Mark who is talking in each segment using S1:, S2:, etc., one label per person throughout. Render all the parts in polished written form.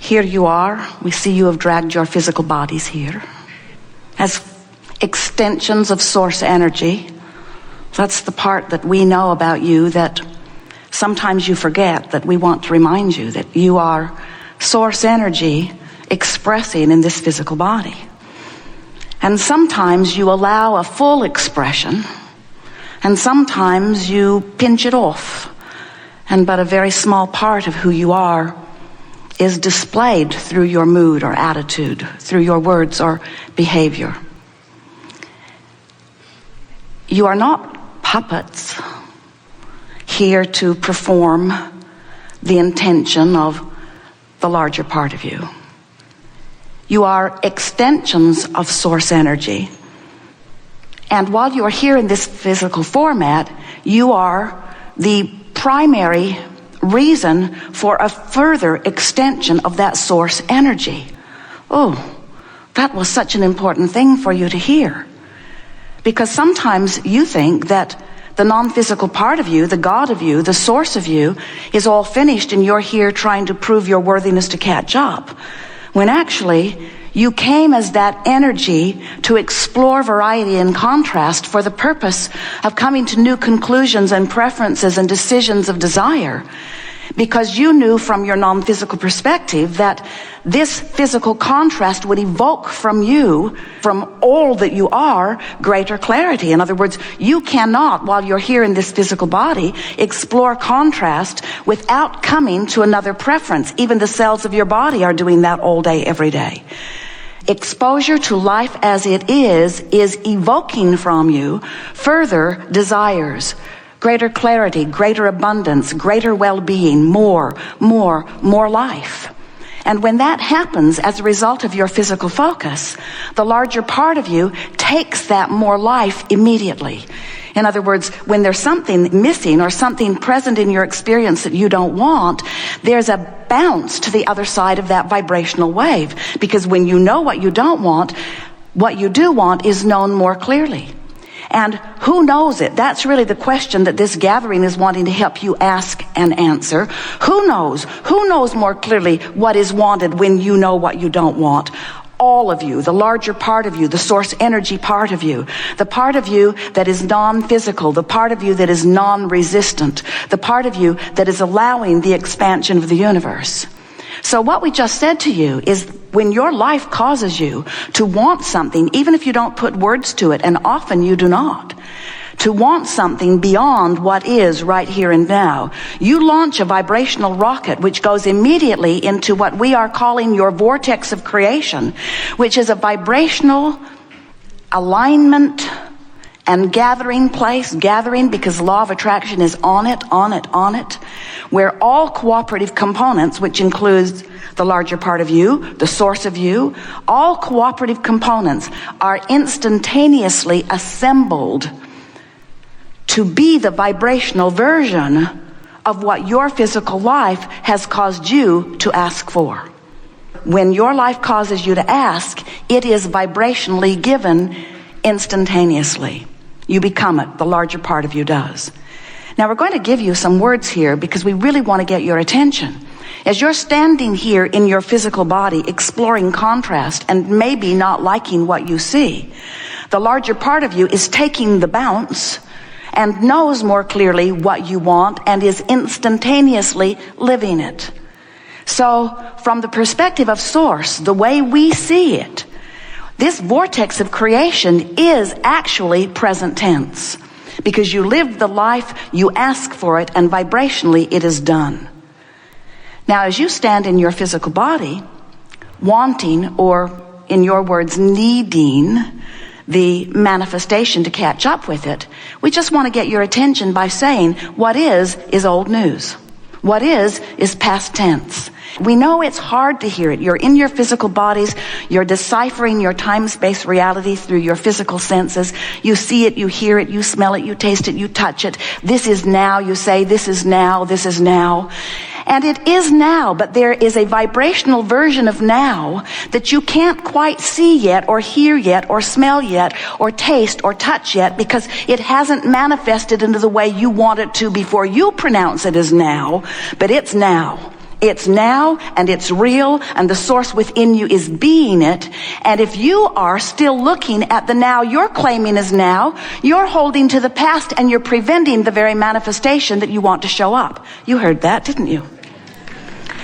S1: Here you are. We see you have dragged your physical bodies here as extensions of source energy. That's the part that we know about you that sometimes you forget, that we want to remind you that you are source energy expressing in this physical body. And sometimes you allow a full expression, and sometimes you pinch it off, and but a very small part of who you are is displayed through your mood or attitude, through your words or behavior. You are not puppets here to perform the intention of the larger part of you. You are extensions of source energy. And while you are here in this physical format, you are the primary reason for a further extension of that source energy. Oh, that was such an important thing for you to hear. Because sometimes you think that the non-physical part of you, the God of you, the source of you, is all finished and you're here trying to prove your worthiness to catch up. When actually, you came as that energy to explore variety and contrast for the purpose of coming to new conclusions and preferences and decisions of desire. Because you knew from your non-physical perspective that this physical contrast would evoke from you, from all that you are, greater clarity. In other words, you cannot, while you're here in this physical body, explore contrast without coming to another preference. Even the cells of your body are doing that all day, every day. Exposure to life as it is evoking from you further desires. Greater clarity, greater abundance, greater well-being, more life. And when that happens as a result of your physical focus, the larger part of you takes that more life immediately. In other words, when there's something missing or something present in your experience that you don't want, there's a bounce to the other side of that vibrational wave. Because when you know what you don't want, what you do want is known more clearly. And who knows it? That's really the question that this gathering is wanting to help you ask and answer. Who knows? Who knows more clearly what is wanted when you know what you don't want? All of you, the larger part of you, the source energy part of you, the part of you that is non-physical, the part of you that is non-resistant, the part of you that is allowing the expansion of the universe. So what we just said to you is when your life causes you to want something, even if you don't put words to it, and often you do not, to want something beyond what is right here and now, you launch a vibrational rocket which goes immediately into what we are calling your vortex of creation, which is a vibrational alignment and gathering place, gathering because law of attraction is on it, where all cooperative components, which includes the larger part of you, the source of you, all cooperative components are instantaneously assembled to be the vibrational version of what your physical life has caused you to ask for. When your life causes you to ask, it is vibrationally given instantaneously. You become it. The larger part of you does. Now we're going to give you some words here because we really want to get your attention. As you're standing here in your physical body, exploring contrast and maybe not liking what you see, the larger part of you is taking the bounce and knows more clearly what you want and is instantaneously living it. So from the perspective of source, the way we see it, this vortex of creation is actually present tense. Because you live the life, you ask for it, and vibrationally it is done. Now as you stand in your physical body, wanting, or in your words, needing the manifestation to catch up with it, we just want to get your attention by saying what is old news. What is past tense. We know it's hard to hear it. You're in your physical bodies. You're deciphering your time-space reality through your physical senses. You see it, you hear it, you smell it, you taste it, you touch it. This is now. You say, this is now, this is now. And it is now, but there is a vibrational version of now that you can't quite see yet, or hear yet, or smell yet, or taste, or touch yet, because it hasn't manifested into the way you want it to before you pronounce it as now, but it's now. It's now, and it's real, and the source within you is being it. And if you are still looking at the now you're claiming is now, you're holding to the past and you're preventing the very manifestation that you want to show up. You heard that, didn't you?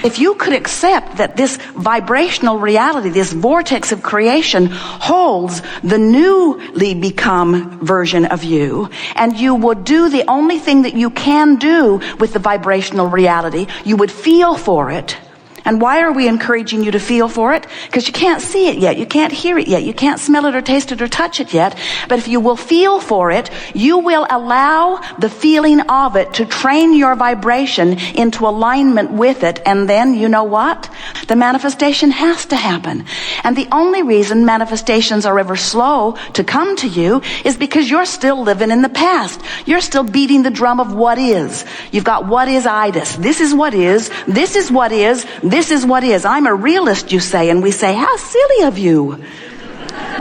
S1: If you could accept that this vibrational reality, this vortex of creation, holds the newly become version of you, and you would do the only thing that you can do with the vibrational reality, you would feel for it. And why are we encouraging you to feel for it? Because you can't see it yet. You can't hear it yet. You can't smell it or taste it or touch it yet. But if you will feel for it, you will allow the feeling of it to train your vibration into alignment with it. And then, you know what? The manifestation has to happen. And the only reason manifestations are ever slow to come to you is because you're still living in the past. You're still beating the drum of what is. You've got what is-itis. This is what is. This is what is. This is what is. I'm a realist, you say, and we say, how silly of you.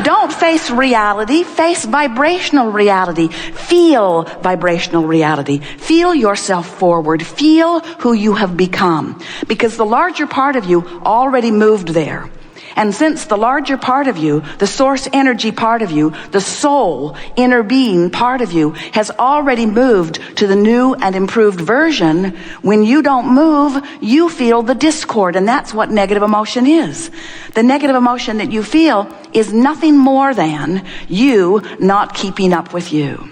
S1: Don't face reality, face vibrational reality. Feel vibrational reality. Feel yourself forward. Feel who you have become. Because the larger part of you already moved there. And since the larger part of you, the source energy part of you, the soul, inner being part of you, has already moved to the new and improved version, when you don't move, you feel the discord. And that's what negative emotion is. The negative emotion that you feel is nothing more than you not keeping up with you.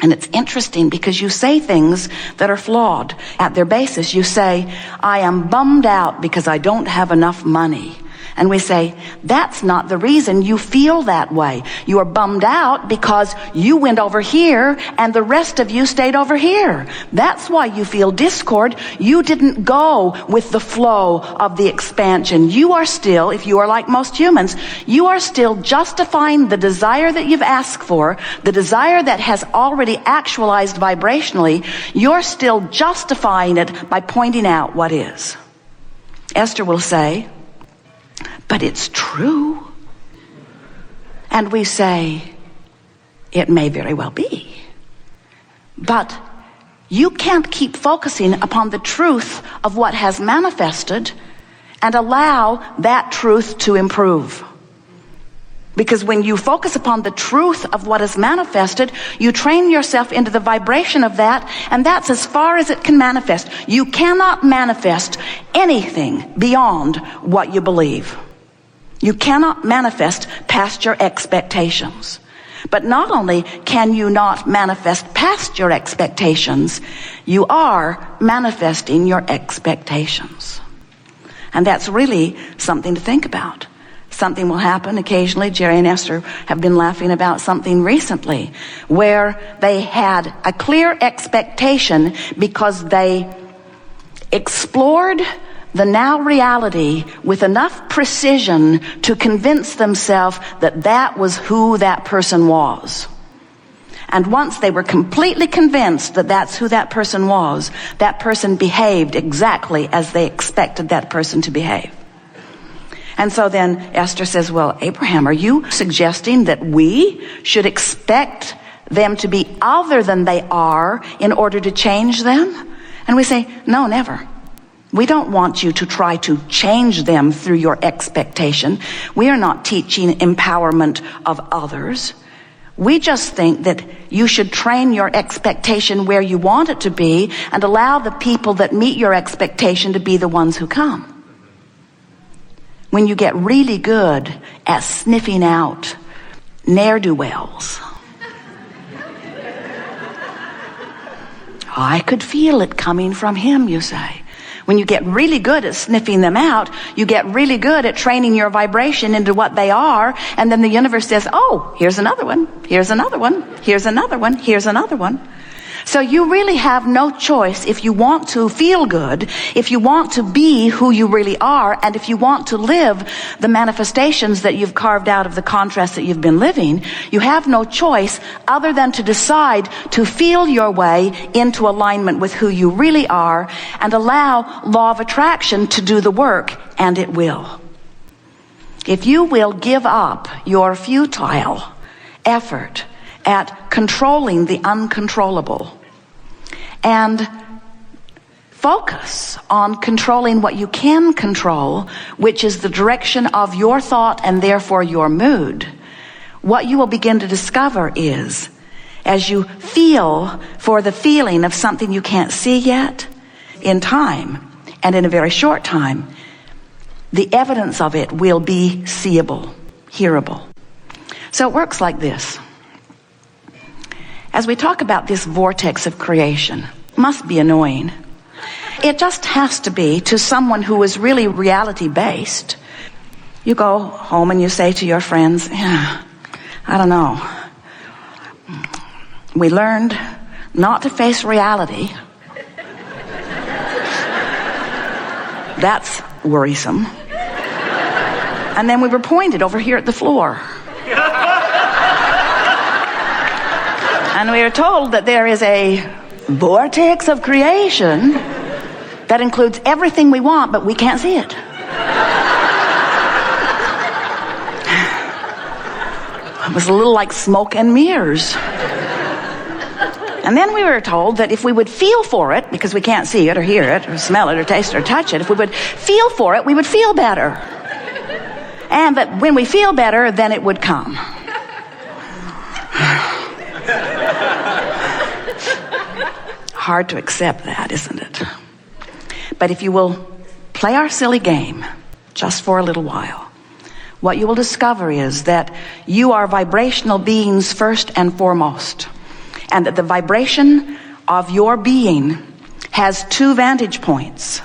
S1: And it's interesting because you say things that are flawed at their basis. You say, I am bummed out because I don't have enough money. And we say, that's not the reason you feel that way. You are bummed out because you went over here and the rest of you stayed over here. That's why you feel discord. You didn't go with the flow of the expansion. You are still, if you are like most humans, you are still justifying the desire that you've asked for, the desire that has already actualized vibrationally. You're still justifying it by pointing out what is. Esther will say, but it's true. And we say, it may very well be. But you can't keep focusing upon the truth of what has manifested and allow that truth to improve. Because when you focus upon the truth of what is manifested, you train yourself into the vibration of that, and that's as far as it can manifest. You cannot manifest anything beyond what you believe. You cannot manifest past your expectations. But not only can you not manifest past your expectations, you are manifesting your expectations. And that's really something to think about. Something will happen occasionally. Jerry and Esther have been laughing about something recently where they had a clear expectation because they explored the now reality with enough precision to convince themselves that that was who that person was. And once they were completely convinced that that's who that person behaved exactly as they expected that person to behave. And so then Esther says, well, Abraham, are you suggesting that we should expect them to be other than they are in order to change them? And we say, no, never. We don't want you to try to change them through your expectation. We are not teaching empowerment of others. We just think that you should train your expectation where you want it to be and allow the people that meet your expectation to be the ones who come. When you get really good at sniffing out ne'er-do-wells, I could feel it coming from him, you say. When you get really good at sniffing them out, you get really good at training your vibration into what they are, and then the universe says, oh, here's another one, here's another one, here's another one, here's another one. So you really have no choice if you want to feel good, if you want to be who you really are, and if you want to live the manifestations that you've carved out of the contrast that you've been living. You have no choice other than to decide to feel your way into alignment with who you really are and allow law of attraction to do the work, and it will. If you will give up your futile effort at controlling the uncontrollable and focus on controlling what you can control, which is the direction of your thought and therefore your mood, what you will begin to discover is, as you feel for the feeling of something you can't see yet, in time, and in a very short time, the evidence of it will be seeable, hearable. So it works like this. As we talk about this vortex of creation, must be annoying. It just has to be to someone who is really reality-based. You go home and you say to your friends, yeah, I don't know. We learned not to face reality. That's worrisome. And then we were pointed over here at the floor. And we are told that there is a vortex of creation that includes everything we want, but we can't see it. It was a little like smoke and mirrors. And then we were told that if we would feel for it, because we can't see it or hear it or smell it or taste it or touch it, if we would feel for it, we would feel better. And that when we feel better, then it would come. Hard to accept that, isn't it? But if you will play our silly game just for a little while, what you will discover is that you are vibrational beings first and foremost, and that the vibration of your being has two vantage points.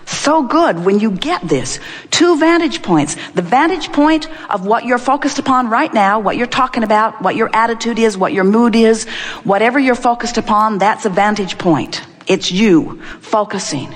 S1: So good when you get this. Two vantage points. The vantage point of what you're focused upon right now, what you're talking about, what your attitude is, what your mood is, whatever you're focused upon, that's a vantage point. It's you focusing.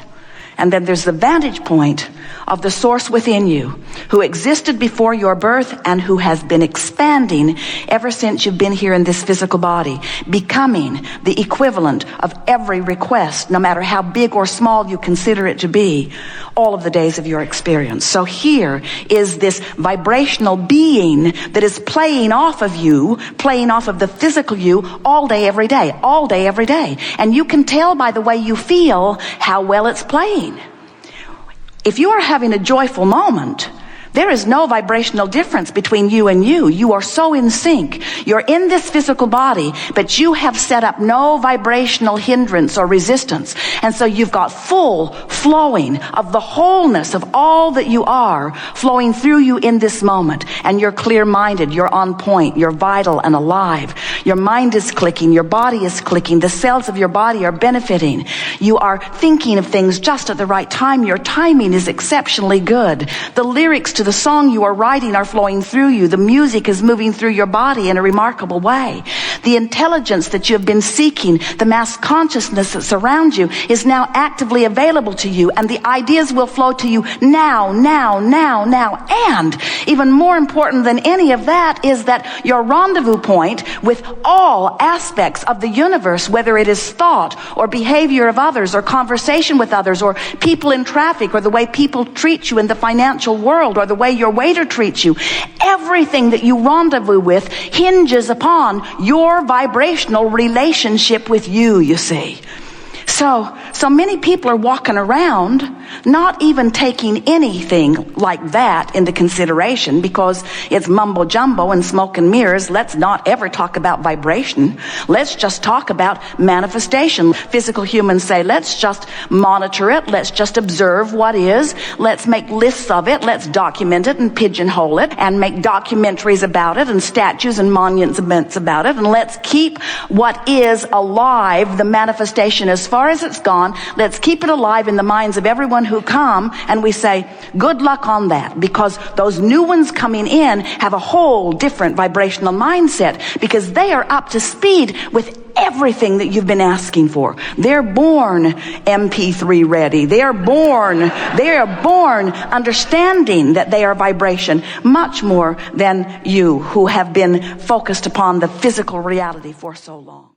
S1: And then there's the vantage point of the source within you, who existed before your birth and who has been expanding ever since you've been here in this physical body, becoming the equivalent of every request, no matter how big or small you consider it to be, all of the days of your experience. So here is this vibrational being that is playing off of you, playing off of the physical you all day, every day, all day, every day. And you can tell by the way you feel how well it's playing. If you are having a joyful moment, there is no vibrational difference between you and you. You are so in sync. You're in this physical body, but you have set up no vibrational hindrance or resistance. And so you've got full flowing of the wholeness of all that you are flowing through you in this moment. And you're clear-minded, you're on point, you're vital and alive. Your mind is clicking, your body is clicking, the cells of your body are benefiting. You are thinking of things just at the right time. Your timing is exceptionally good. The lyrics to the song you are writing are flowing through you. The music is moving through your body in a remarkable way. The intelligence that you have been seeking, the mass consciousness that surrounds you, is now actively available to you, and the ideas will flow to you now. And even more important than any of that is that your rendezvous point with all aspects of the universe, whether it is thought or behavior of others or conversation with others or people in traffic or the way people treat you in the financial world or the way your waiter treats you, everything that you rendezvous with hinges upon your vibrational relationship with you, you see. So many people are walking around not even taking anything like that into consideration because it's mumbo jumbo and smoke and mirrors. Let's not ever talk about vibration. Let's just talk about manifestation. Physical humans say, let's just monitor it. Let's just observe what is. Let's make lists of it. Let's document it and pigeonhole it and make documentaries about it and statues and monuments about it. And let's keep what is alive, the manifestation, as far as it's gone. Let's keep it alive in the minds of everyone who come, and we say, good luck on that, because those new ones coming in have a whole different vibrational mindset because they are up to speed with everything that you've been asking for. They're born MP3 ready. They are born understanding that they are vibration much more than you who have been focused upon the physical reality for so long.